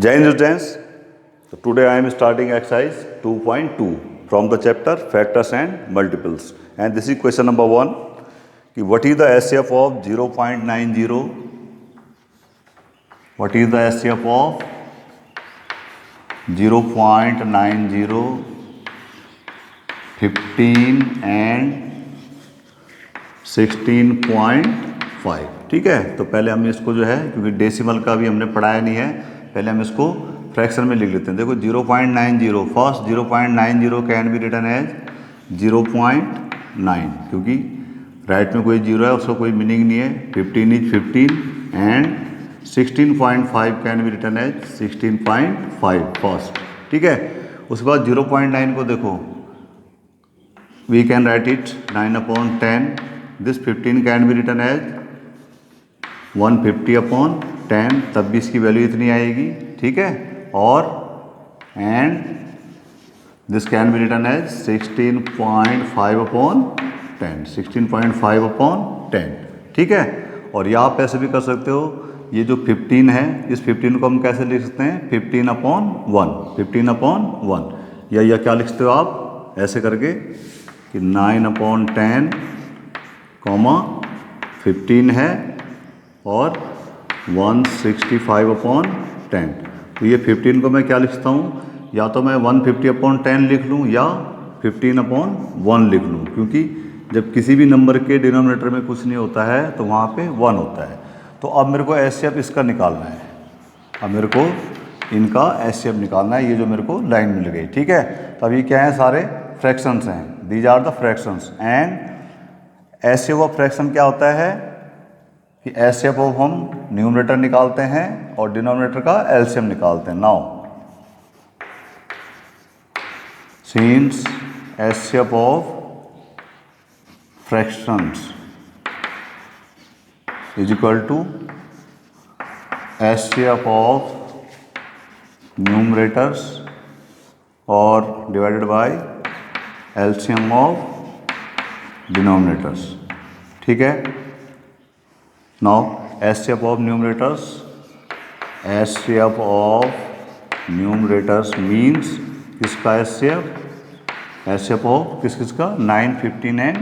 Jai Hind students. So today I am starting exercise 2.2 from the chapter factors and multiples, and this is question number 1 कि what is the HCF of 0.90, what is the HCF of 0.90, 15 and 16.5। ठीक है, तो पहले हम इसको जो है, क्योंकि डेसिमल का भी हमने पढ़ाया नहीं है, पहले हम इसको फ्रैक्शन में लिख लेते हैं। देखो 0.90, first 0.90 can be written as 0.9, क्योंकि राइट में कोई जीरो है, उसका कोई मीनिंग नहीं है। 15 is 15 and 16.5 can be written as 16.5 first. ठीक है, उसके बाद 0.9 को देखो, we can write it 9/10। This 15 can be written as 150/10, तब भी इसकी वैल्यू इतनी आएगी। ठीक है, और and this can be written as 16.5/10, 16.5/10। ठीक है, और यहाँ आप ऐसे भी कर सकते हो, ये जो 15 है, इस 15 को हम कैसे लिख सकते हैं, 15/1, 15/1, या क्या लिखते हो आप ऐसे करके कि 9/10, 15 है और 165/10। तो ये 15 को मैं क्या लिखता हूँ, या तो मैं 150/10 लिख लूँ या 15/1 लिख लूँ, क्योंकि जब किसी भी नंबर के डिनोमिनेटर में कुछ नहीं होता है तो वहाँ पे 1 होता है। तो अब मेरे को एचसीएफ इसका निकालना है, अब मेरे को इनका एचसीएफ निकालना है, ये जो मेरे को लाइन मिल गई। ठीक है, तो अभी क्या है, सारे फ्रैक्शंस हैं, these are the fractions. And HCF of fraction क्या होता है कि एचसीएफ ऑफ हम न्यूमरेटर निकालते हैं और डिनोमिनेटर का एलसीएम निकालते हैं। Now since HCF of fractions is equal to HCF of numerators और divided by LCM of denominators. ठीक है, now HCF of numerators, HCF of numerators means किसका एचसीएफ, एचसीएफ ऑफ किसका 9, 15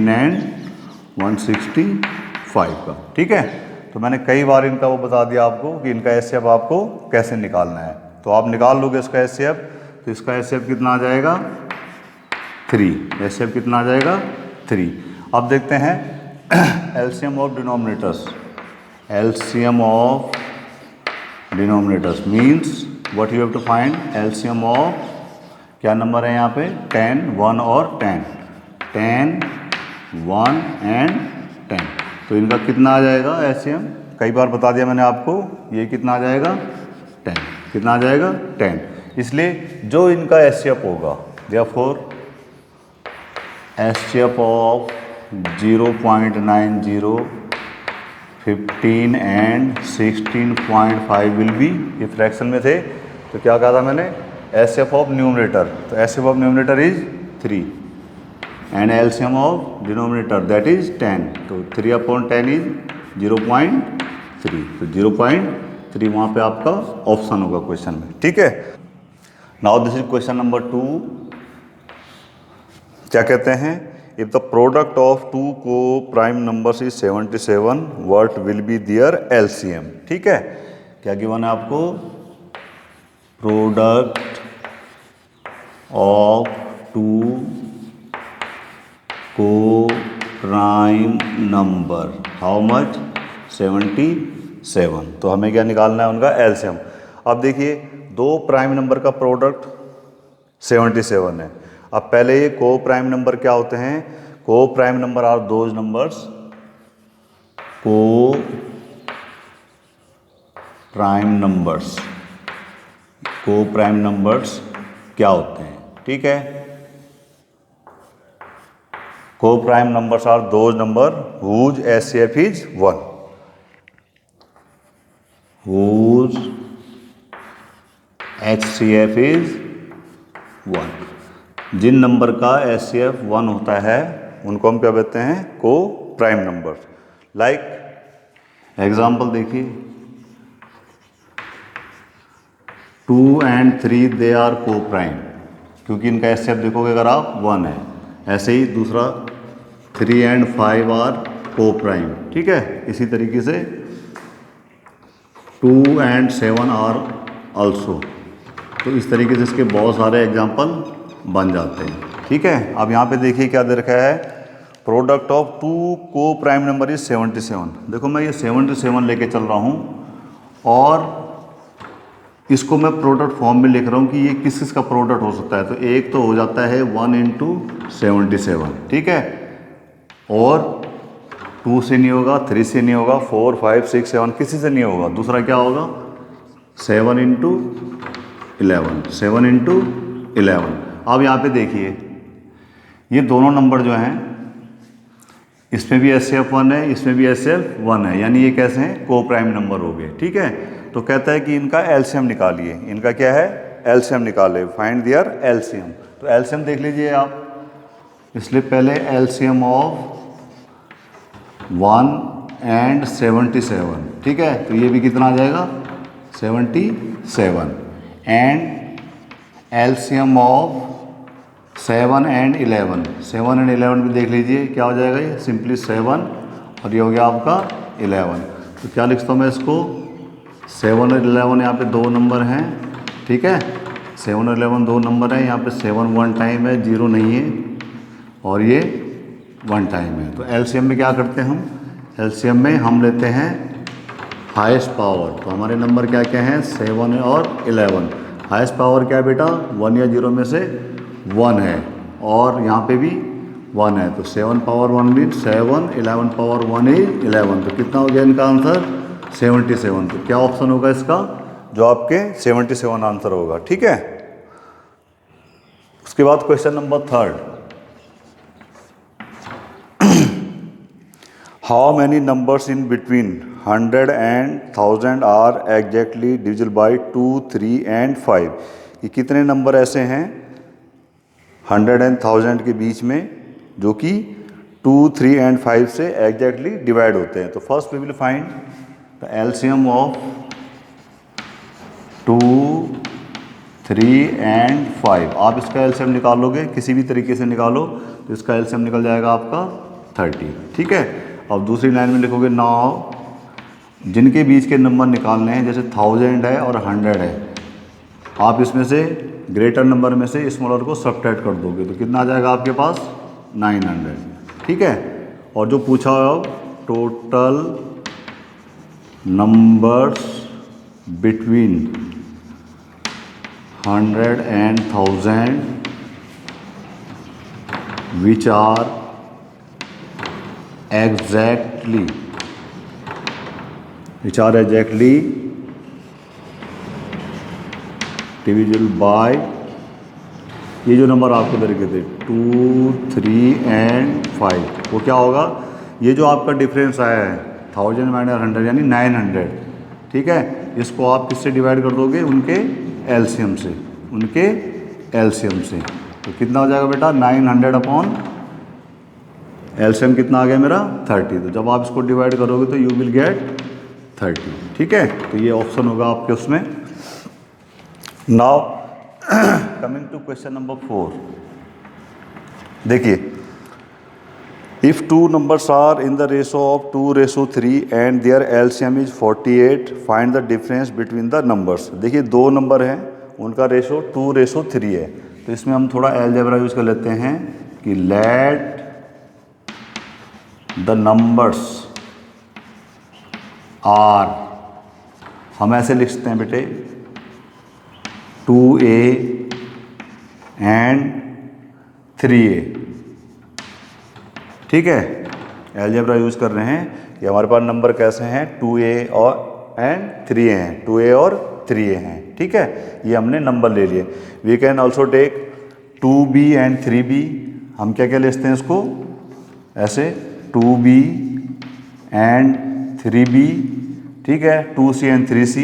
एंड 165 का। ठीक है, तो मैंने कई बार इनका वो बता दिया आपको कि इनका एचसीएफ आपको कैसे निकालना है, तो आप निकाल लोगे इसका एचसीएफ। तो इसका एचसीएफ कितना आ जाएगा, 3। एचसीएफ कितना आ जाएगा, 3। अब देखते हैं LCM of denominators, LCM of denominators means what you have to find LCM of, क्या नंबर है यहाँ पे, 10, 1 और 10, 10, 1 एंड 10। तो इनका कितना आ जाएगा एलसीएम, कई बार बता दिया मैंने आपको, ये कितना आ जाएगा 10, कितना आ जाएगा 10। इसलिए जो इनका एचसीएफ होगा, therefore HCF of 0.90, 15 and 16.5 will be, ये फ्रैक्शन में थे तो क्या कहा था मैंने, एचसीएफ ऑफ न्यूमरेटर, तो HCF of numerator is 3 and LCM of denominator that is 10, तो 3/10 इज 0.3, तो 0.3 वहाँ पे आपका ऑप्शन होगा क्वेश्चन में। ठीक है, now this is question number 2। क्या कहते हैं, if the product of two coprime numbers is 77, what will be their LCM. ठीक है, क्या गिवन है आपको, product of two coprime number, how much, 77। तो हमें क्या निकालना है, उनका एलसीएम। अब देखिए, दो प्राइम नंबर का प्रोडक्ट 77 है। अब पहले ये को प्राइम नंबर क्या होते हैं, coprime number are those numbers, coprime numbers, coprime numbers क्या होते हैं। ठीक है, coprime numbers are those number whose HCF is 1, whose HCF is 1। जिन नंबर का एचसीएफ 1 होता है उनको हम क्या कहते हैं, coprime number. Like example देखिए, 2 and 3 दे आर को प्राइम, क्योंकि इनका एचसीएफ देखोगे अगर आप 1 है। ऐसे ही दूसरा 3 and 5 आर को प्राइम, ठीक है। इसी तरीके से 2 and 7 आर ऑल्सो। तो इस तरीके से इसके बहुत सारे एग्जाम्पल बन जाते हैं, ठीक है। अब यहाँ पे देखिए क्या दे रखा है, प्रोडक्ट ऑफ 2 को प्राइम नंबर इज 77। देखो मैं ये 77 लेके चल रहा हूँ और इसको मैं प्रोडक्ट फॉर्म में लिख रहा हूँ कि ये किस किस का प्रोडक्ट हो सकता है। तो एक तो हो जाता है 1 into 77, ठीक है, और 2 से नहीं होगा, 3 से नहीं होगा, 4, 5, 6, 7 किसी से नहीं होगा। दूसरा क्या होगा 7 into 11, 7 into 11। अब यहाँ पे देखिए ये दोनों नंबर जो हैं इसमें भी एचसीएफ 1 है, इसमें भी एचसीएफ 1 है, यानी ये कैसे हैं, को प्राइम नंबर हो गए, ठीक है। तो कहता है कि इनका एलसीएम निकालिए। इनका क्या है, एलसीएम निकाले, फाइंड दियर एलसीएम। तो एलसीएम देख लीजिए आप, इसलिए पहले एलसीएम ऑफ 1 and 77, ठीक है। तो ये भी कितना आ जाएगा 77, and LCM of 7 and 11, 7 and 11 भी देख लीजिए क्या हो जाएगा, ये सिंपली 7 और ये हो गया आपका 11। तो क्या लिखता हूँ मैं इसको, 7 और 11 यहाँ पे 2 नंबर हैं, ठीक है। 7 और 11 2 नंबर हैं, यहाँ पे 7 1 टाइम है, 0 नहीं है, और ये 1 टाइम है। तो एलसीएम में क्या करते हैं हम, एलसीएम में हम लेते हैं हाईएस्ट पावर। तो हमारे नंबर क्या क्या हैं, 7 और 11। हाईएस्ट पावर क्या है बेटा, 1 या 0 में से 1 है, और यहाँ पे भी 1 है। तो 7 पावर 1 मीन 7, 11 पावर 1 इज 11। तो कितना हो गया इनका आंसर 77। तो क्या ऑप्शन होगा इसका, जो आपके 77 आंसर होगा, ठीक है। उसके बाद question number 3, how many numbers in between 100 and 1000 are exactly divisible by 2, 3 and 5। ये कितने नंबर ऐसे हैं 100 and 1000 के बीच में जो कि 2, 3 and 5 से एग्जैक्टली डिवाइड होते हैं। तो first we will find the LCM of 2, 3 and 5। आप इसका एलसीएम निकालोगे, किसी भी तरीके से निकालो, तो इसका एलसीएम निकल जाएगा आपका 30, ठीक है। अब दूसरी लाइन में लिखोगे नाउ जिनके बीच के नंबर निकालने हैं, जैसे 1000 है और 100 है, आप इसमें से ग्रेटर नंबर में से स्मॉलर को सब्ट्रैक्ट कर दोगे, तो कितना आ जाएगा आपके पास 900, ठीक है। और जो पूछा हो total numbers between 100 and 1000 which are exactly divisible by, ये जो नंबर आपको दे रखे थे 2, 3 and 5, वो क्या होगा, ये जो आपका डिफरेंस आया है 1000 माइनस 100 यानी 900, ठीक है। इसको आप किससे डिवाइड कर दोगे, उनके एलसीएम से, उनके एलसीएम से। तो कितना हो जाएगा बेटा 900 अपॉन एलसीएम कितना आ गया मेरा 30। तो जब आप इसको डिवाइड करोगे तो यू विल गेट 30, ठीक है। तो ये ऑप्शन होगा आपके उसमें। Now coming to question number 4, देखिए if 2 numbers are in the ratio of 2:3 and their LCM is 48, find the difference between the numbers। देखिए 2 नंबर हैं, उनका रेशो 2:3 है। तो इसमें हम थोड़ा अलजेब्रा यूज कर लेते हैं कि लेट द नंबर्स आर, हम ऐसे लिख सकते हैं बेटे 2a and 3a, ठीक है। अलजेब्रा यूज कर रहे हैं कि हमारे पास नंबर कैसे हैं 2a और एंड 3a हैं, 2a और 3a हैं, ठीक है। ये हमने नंबर ले लिए। We can also take 2b and 3b। हम क्या क्या लिखते हैं इसको ऐसे 2b एंड 3b, ठीक है। 2c and 3c।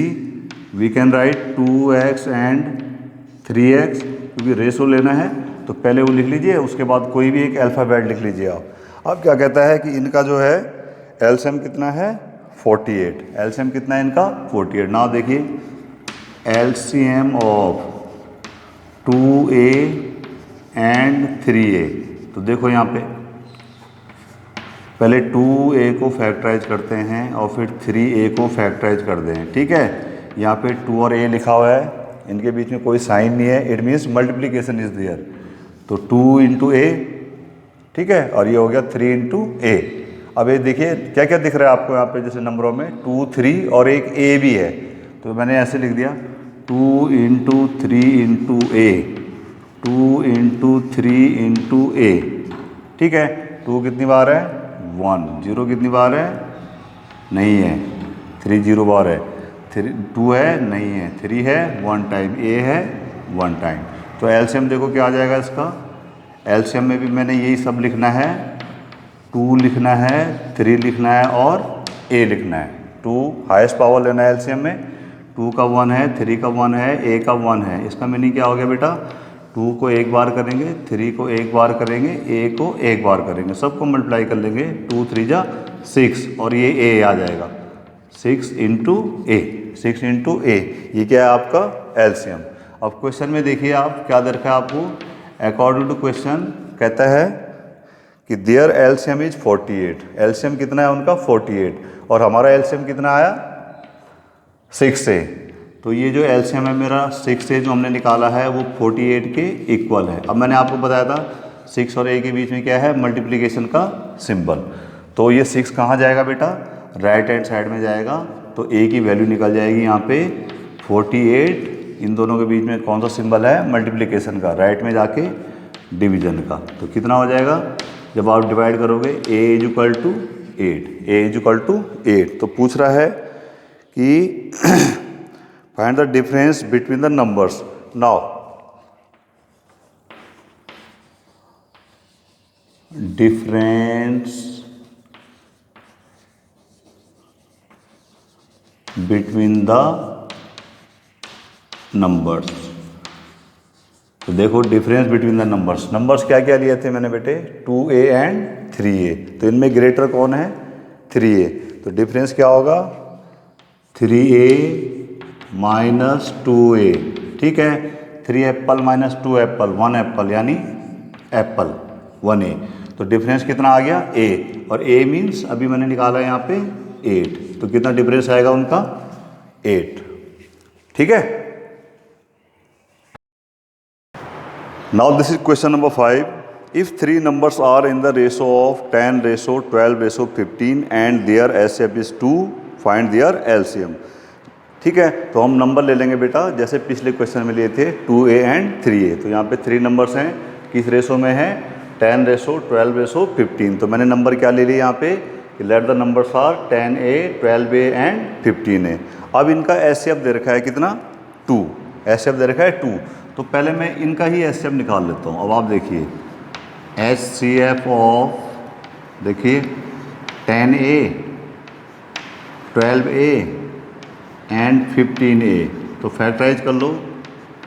We can write 2x and 3x, क्योंकि रेशो लेना है तो पहले वो लिख लीजिए, उसके बाद कोई भी एक अल्फ़ाबेट लिख लीजिए आप। अब क्या कहता है कि इनका जो है एलसीएम कितना है 48, एलसीएम कितना है इनका 48। ना देखिए LCM of 2A and 3A। तो देखो यहाँ पे पहले 2A को फैक्टराइज करते हैं और फिर 3A को फैक्टराइज करते हैं। ठीक है, यहाँ पे 2 और A लिखा हुआ है, इनके बीच में कोई साइन नहीं है, it means multiplication is there. तो 2 इंटू ए, ठीक है, और ये हो गया 3 इंटू ए। अब ये देखिए क्या क्या दिख रहा है आपको यहाँ पे, जैसे नंबरों में 2, 3 और एक ए भी है, तो मैंने ऐसे लिख दिया 2 इंटू 3 इंटू ए, 2 इंटू 3 इंटू ए। ठीक है, 2 कितनी बार है 1, 0 कितनी बार है नहीं है, 3 0 बार है, 2 है नहीं है, 3 है 1 टाइम, ए है 1 टाइम। तो एलसीएम देखो क्या आ जाएगा इसका, एलसीएम में भी मैंने यही सब लिखना है, 2 लिखना है, 3 लिखना है और ए लिखना है। 2 हाईएस्ट पावर लेना है एलसीएम में, 2 का 1 है, 3 का 1 है, ए का 1 है। इसका मीनिंग क्या हो गया बेटा, 2 को एक बार करेंगे, 3 को एक बार करेंगे, ए को एक बार करेंगे, सबको मल्टीप्लाई कर लेंगे, 2 3 जा 6 और ये ए आ जाएगा 6 इंटू ए, 6 इंटू ए। ये क्या है आपका एलसीएम। अब क्वेश्चन में देखिए आप क्या दे रखा है आपको, अकॉर्डिंग टू क्वेश्चन कहता है कि देयर एलसीएम इज 48। एलसीएम कितना है उनका 48 और हमारा एलसीएम कितना आया 6 से। तो ये जो एलसीएम है मेरा 6 से जो हमने निकाला है वो 48 के इक्वल है। अब मैंने आपको बताया था 6 और ए के बीच में क्या है मल्टीप्लिकेशन का सिंबल। तो ये 6 कहाँ जाएगा बेटा, राइट हैंड साइड में जाएगा, तो ए की वैल्यू निकल जाएगी यहाँ पे 48। इन दोनों के बीच में कौन सा सिंबल है मल्टीप्लिकेशन का, राइट में जाके डिवीजन का। तो कितना हो जाएगा जब आप डिवाइड करोगे, A is equal to 8, A is equal to 8। तो पूछ रहा है कि find the difference between the numbers. Now difference between the numbers. तो देखो difference between the numbers, numbers क्या क्या लिए थे मैंने बेटे 2a एंड 3a। तो इनमें ग्रेटर कौन है 3a। तो डिफरेंस क्या होगा 3a माइनस 2a। ठीक है, 3 एप्पल माइनस 2 एप्पल, 1 एप्पल यानी एप्पल 1a। तो डिफरेंस कितना आ गया a, और a मीन्स अभी मैंने निकाला यहाँ पे 8। तो कितना डिफरेंस आएगा उनका 8। ठीक है, now this is question number 5। If 3 numbers are in the ratio of 10 ratio 12 ratio 15 and their HCF is 2, find their LCM। ठीक है, तो हम नंबर ले लेंगे बेटा जैसे पिछले क्वेश्चन में लिए थे 2a एंड 3a। तो यहाँ पे 3 नंबर्स हैं, किस रेशो में है 10 रेशो 12 रेशो 15। तो मैंने नंबर क्या ले लिया यहाँ पे कि let the numbers are 10a 12a and 15a। अब इनका HCF दे रखा है कितना 2, HCF दे रखा है 2। तो पहले मैं इनका ही HCF निकाल लेता हूँ। अब आप देखिए HCF ऑफ देखिए 10a 12a एंड 15a। तो फैक्टराइज कर लो,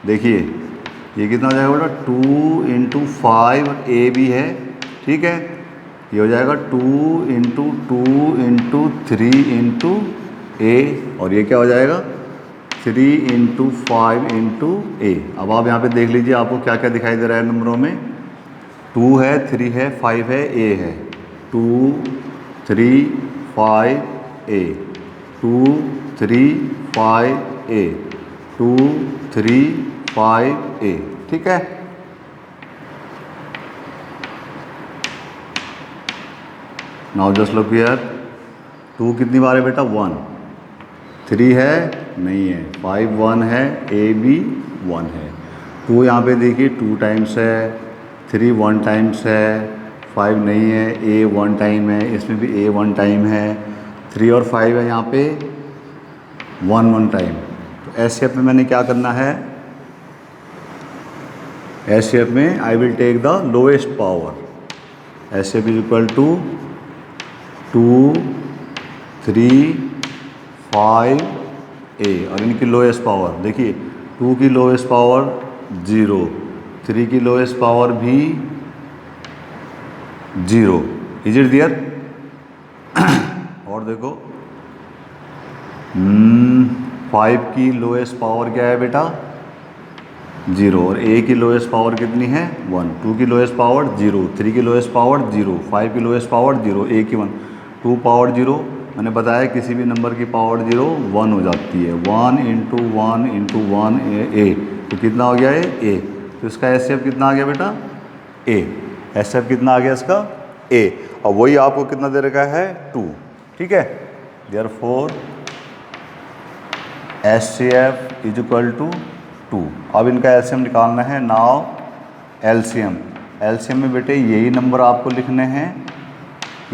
देखिए ये कितना हो जाएगा बेटा 2 इंटू 5 a भी है। ठीक है, ये हो जाएगा 2 इंटू 2 इंटू 3 इंटू a, और ये क्या हो जाएगा 3 इंटू 5 इंटू ए। अब आप यहाँ पे देख लीजिए आपको क्या क्या दिखाई दे रहा है नंबरों में, 2 है 3 है 5 है a है, 2 3 5 a, 2 3 5 a, 2 3 5 a। ठीक है, नाउ जस्ट लुक हियर, 2 कितनी बार है बेटा 1, 3 है नहीं है, 5 1 है, a भी 1 है। 2 यहाँ पे देखिए 2 टाइम्स है, 3 1 टाइम्स है, 5 नहीं है, a 1 टाइम है, इसमें भी a 1 टाइम है, 3 और 5 है यहाँ पे 1 1 टाइम। तो HCF में मैंने क्या करना है, HCF में I will take the lowest power. HCF is equal to 2 3 5 a, और इनकी लोएस्ट पावर देखिए 2 की लोएस्ट पावर 0, 3 की लोएस्ट पावर भी 0। इज इट दियर। और देखो 5 की लोएस्ट पावर क्या है बेटा 0 और a की लोएस्ट पावर कितनी है 1, 2 की लोएस्ट पावर 0, 3 की लोएस्ट पावर 0, 5 की लोएस्ट पावर 0, a की 1, 2 पावर 0। मैंने बताया किसी भी नंबर की पावर 0 1 हो जाती है। 1 इंटू 1 इंटू 1 a, तो कितना हो गया है a। तो इसका एचसीएफ कितना आ गया बेटा a। एचसीएफ कितना आ गया इसका a, और वही आपको कितना दे रखा है 2। ठीक है, therefore HCF is equal to 2। अब इनका एलसीएम निकालना है। नाउ एलसीएम, एलसीएम में बेटे यही नंबर आपको लिखने हैं,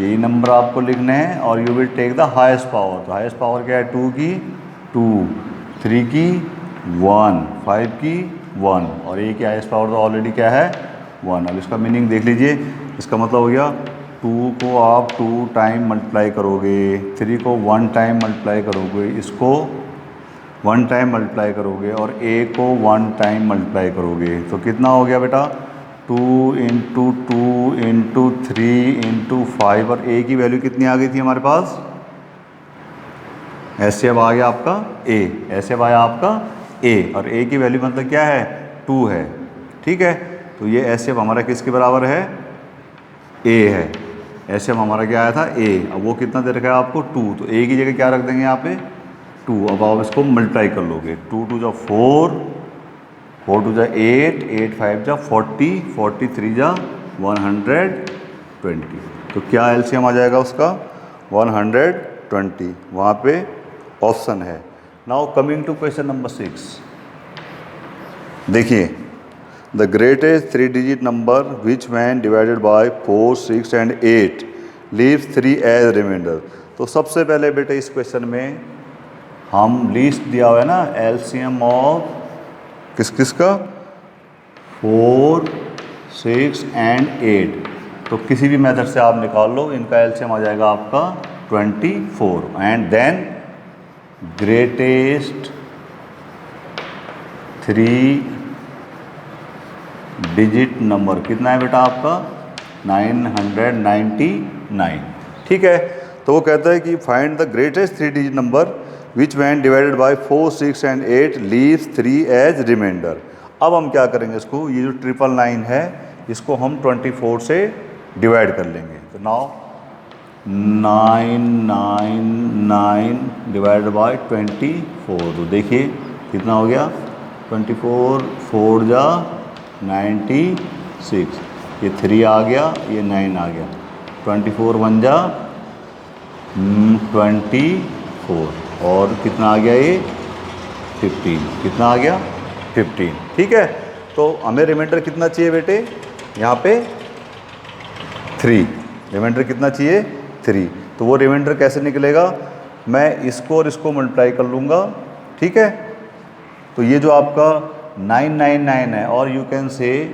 यही नंबर आपको लिखने हैं, और you will take the highest power. तो हाईएस्ट पावर क्या है 2 की 2, 3 की 1, 5 की 1, और a की हाईएस्ट पावर तो ऑलरेडी क्या है 1। अब इसका मीनिंग देख लीजिए, इसका मतलब हो गया 2 को आप 2 टाइम मल्टीप्लाई करोगे, 3 को 1 टाइम मल्टीप्लाई करोगे, इसको 1 टाइम मल्टीप्लाई करोगे, और a को 1 टाइम मल्टीप्लाई करोगे, तो कितना हो गया बेटा 2 इंटू 2 इंटू 3 इंटू 5, और a की वैल्यू कितनी आ गई थी हमारे पास, ऐसे अब आ गया आपका a, ऐसे अब आया आपका a, और a की वैल्यू मतलब क्या है 2 है। ठीक है, तो ये ऐसे अब हमारा किसके बराबर है a है। ऐसे अब हमारा क्या आया था a, अब वो कितना दे रखा है आपको 2, तो a की जगह क्या रख देंगे यहाँ पे 2। अब आप इसको मल्टीप्लाई कर लोगे, 2 2 जा 4, 4 2 जा 8, 8 5 जा 40, 43 जा 120। तो क्या एलसीएम आ जाएगा उसका 120, वहाँ पे ऑप्शन है। Now coming to question number 6, देखिए the greatest 3 digit number which when divided by 4, 6 and 8 leaves 3 as remainder. तो सबसे पहले बेटे इस क्वेश्चन में हम लिस्ट दिया हुआ है ना एलसीएम ऑफ किस किस का 4, 6 एंड 8, तो किसी भी मेथड से आप निकाल लो, इनका एलसीएम आ जाएगा आपका 24। And then greatest 3 digit number कितना है बेटा आपका 999। ठीक है, तो वो कहता है कि find the greatest 3 digit number which when divided by 4, 6 and 8 leaves 3 as remainder. अब हम क्या करेंगे, इसको ये जो 999 है इसको हम 24 से डिवाइड कर लेंगे। तो नाउ 999 डिवाइडेड बाय 24, तो देखिए कितना हो गया 24, 4 जा 96, ये 3 आ गया, ये 9 आ गया, 24 1 जा 24, और कितना आ गया ये 15, कितना आ गया 15। ठीक है, तो हमें रिमाइंडर कितना चाहिए बेटे यहाँ पे 3, रिमाइंडर कितना चाहिए 3। तो वो रिमाइंडर कैसे निकलेगा, मैं इसको और इसको मल्टीप्लाई कर लूँगा। ठीक है, तो ये जो आपका 999 है, और यू कैन से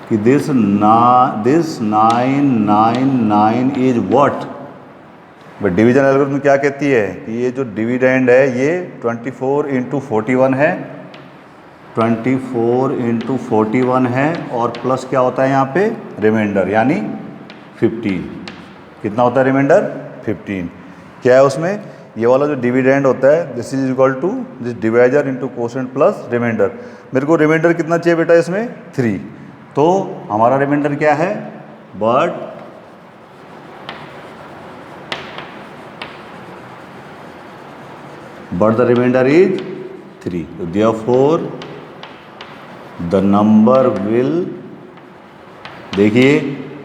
कि this 999 is what, but division algorithm क्या कहती है कि ये जो डिविडेंड है ये 24 इंटू 41 है, 24 इंटू 41 है, और प्लस क्या होता है यहाँ पे रिमाइंडर यानी 15। कितना होता है रिमाइंडर 15। क्या है उसमें, ये वाला जो डिविडेंड होता है this is equal to this divisor into quotient plus remainder. मेरे को रिमाइंडर कितना चाहिए बेटा इसमें 3, तो हमारा रिमाइंडर क्या है but the remainder is 3. So therefore the number will, देखिए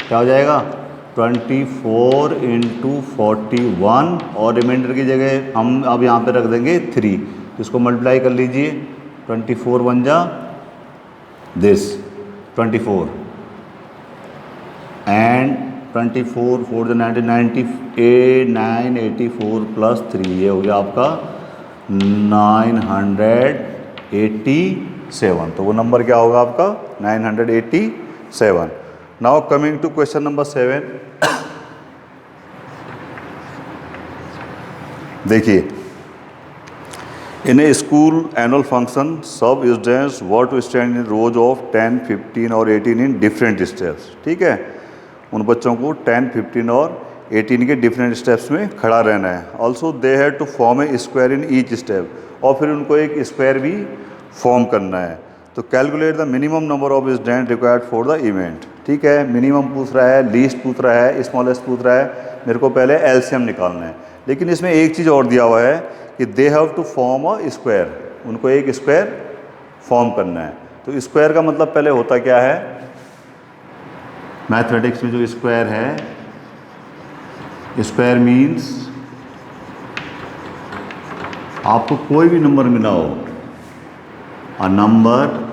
क्या हो जाएगा 24 इंटू 41, और रिमाइंडर की जगह हम अब यहाँ पे रख देंगे 3, इसको मल्टीप्लाई कर लीजिए, 24 1 जा दिस 24 एंड 24 4 जा 984 प्लस 3, ये हो गया आपका 987। तो वो नंबर क्या होगा आपका 987। Now coming to question number 7, देखिए in a school annual function सब students were to stand in rows of 10, 15 और 18 इन डिफरेंट स्टेप्स। ठीक है, उन बच्चों को 10, 15 और 18 के डिफरेंट स्टेप्स में खड़ा रहना है। Also they have to form a square in each step, और फिर उनको एक स्क्वायर भी फॉर्म करना है। तो calculate the minimum number of student required for the event. ठीक है, मिनिमम पूछ रहा है, लीस्ट पूछ रहा है, स्मॉलेस्ट पूछ रहा है, मेरे को पहले एलसीएम निकालना है। लेकिन इसमें एक चीज़ और दिया हुआ है कि they have to form a square, उनको एक स्क्वायर फॉर्म करना है। तो स्क्वायर का मतलब पहले होता क्या है, मैथमेटिक्स में जो स्क्वायर है, स्क्वायर मीन्स आपको कोई भी नंबर मिला हो, a number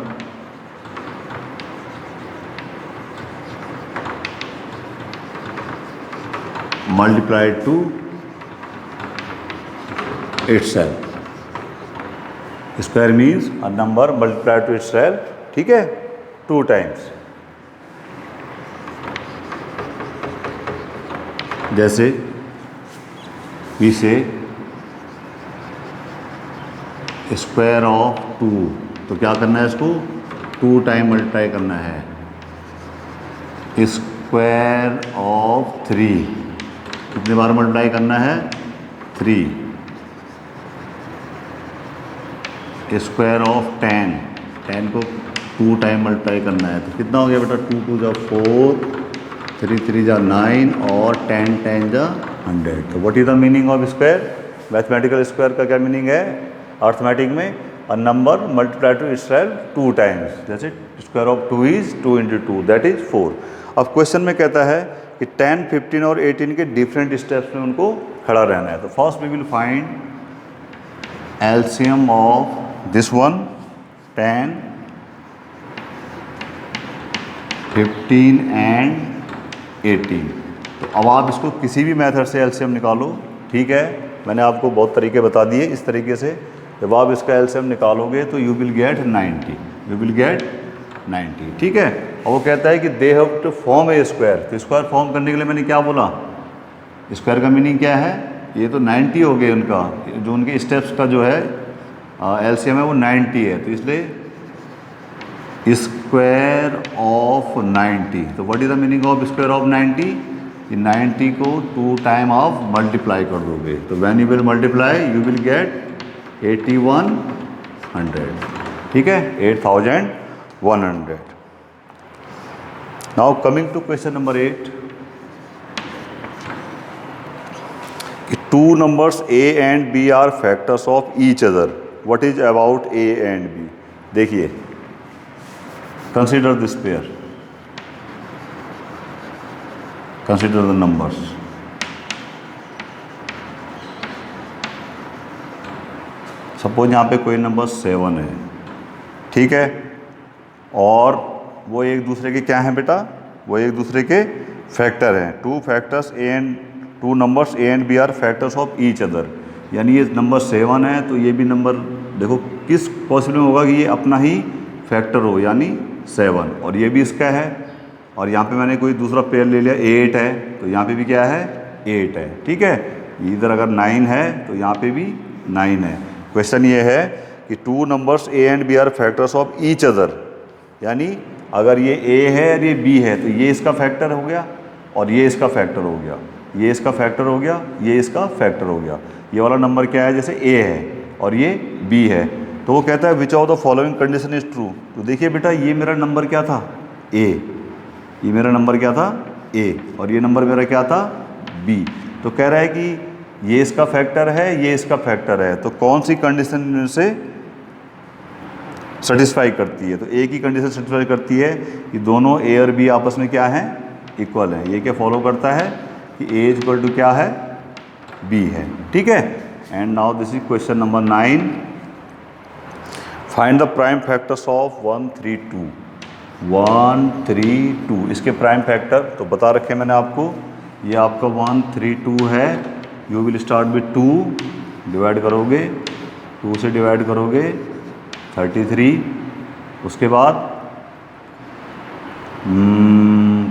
multiplied to itself. Square means a number multiplied to itself, ठीक है, 2 times। जैसे we say स्क्वायर ऑफ 2, तो क्या करना है, इसको 2 टाइम मल्टीप्लाई करना है। स्क्वायर ऑफ 3 कितने बार मल्टीप्लाई करना है, 3। स्क्वायर ऑफ 10 को 2 टाइम मल्टीप्लाई करना है, तो कितना हो गया बेटा, 2 2 जा 4, 3 3 जा 9 और 10 10 जा 100। तो what is the meaning of square? Mathematical square का क्या मीनिंग है अर्थमेटिक में? A number multiply to itself 2 times. जैसे square of 2 is 2 × 2, that is 4। अब क्वेश्चन में कहता है कि 10, 15 और 18 के डिफरेंट स्टेप्स में उनको खड़ा रहना है। तो first we will find LCM of this one, 10, 15 and 18। तो अब आप इसको किसी भी मेथड से एलसीएम निकालो, ठीक है, मैंने आपको बहुत तरीके बता दिए। इस तरीके से जब आप इसका एलसीएम निकालोगे तो you will get 90, you will get 90, ठीक है। और वो कहता है कि they have to form a square. तो स्क्वायर फॉर्म करने के लिए मैंने क्या बोला, स्क्वायर का मीनिंग क्या है, ये तो 90 हो गए उनका, जो उनके स्टेप्स का जो है एलसीएम है वो 90 है। तो इसलिए स्क्वायर ऑफ 90। तो what is the meaning of square of 90? 90 को 2 टाइम आप मल्टीप्लाई कर दोगे, तो when you will multiply you will get 8100, ठीक है, 8100। Now coming to question number 8, कि 2 numbers a and b are factors of each other, what is about a and b? देखिए, consider this pair, consider the numbers. Suppose यहाँ पे कोई number 7 है, ठीक है, और वो एक दूसरे के क्या हैं बेटा, वो एक दूसरे के फैक्टर हैं। 2 numbers a and b are factors of each other, यानी ये नंबर 7 है तो ये भी नंबर, देखो किस पॉसिबल में होगा कि ये अपना ही फैक्टर हो, यानी 7, और ये भी इसका है। और यहाँ पे मैंने कोई दूसरा पेयर ले लिया, 8 है, तो यहाँ पे भी क्या है, 8 है, ठीक है। इधर अगर 9 है तो यहाँ पे भी 9 है। क्वेश्चन ये है कि 2 numbers a and b are factors of each other, यानी अगर ये a है और ये b है तो ये इसका फैक्टर हो गया और ये इसका फैक्टर हो गया, ये इसका फैक्टर हो गया, ये इसका फैक्टर हो गया। ये वाला नंबर क्या है, जैसे a है और ये b है, तो वो कहता है which of the following condition is true. तो देखिए बेटा, ये मेरा नंबर क्या था, a, ये मेरा नंबर क्या था, a, और ये नंबर मेरा क्या था, b। तो कह रहा है कि ये इसका फैक्टर है, ये इसका फैक्टर है, तो कौन सी कंडीशन से सेटिस्फाई करती है? तो ए की कंडीशन सेटिस्फाई करती है कि दोनों ए और बी आपस में क्या हैं, इक्वल है। ये क्या फॉलो करता है कि ए इज इक्वल टू क्या है, बी है, ठीक है। And now this is question number 9, find the prime factors of 1 3 2। 1 3 2 इसके प्राइम फैक्टर तो बता रखे मैंने आपको। ये आपका 1 3 2 है, you will start with 2, divide करोगे, 2 से डिवाइड करोगे 33, उसके बाद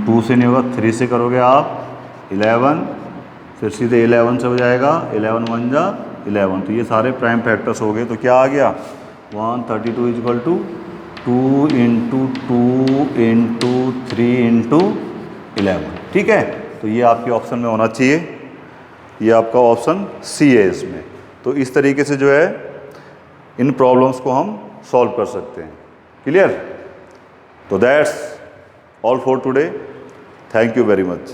2 से नहीं होगा, 3 से करोगे आप 11, फिर सीधे 11 से हो जाएगा, 11 1 जा 11। तो ये सारे प्राइम फैक्टर्स हो गए। तो क्या आ गया, 132 इज इक्वल टू 2 × 2 × 3 × 11, ठीक है। तो ये आपके ऑप्शन में होना चाहिए, ये आपका ऑप्शन सी है इसमें। तो इस तरीके से जो है इन प्रॉब्लम्स को हम सॉल्व कर सकते हैं। क्लियर? तो that's all for today. Thank you very much.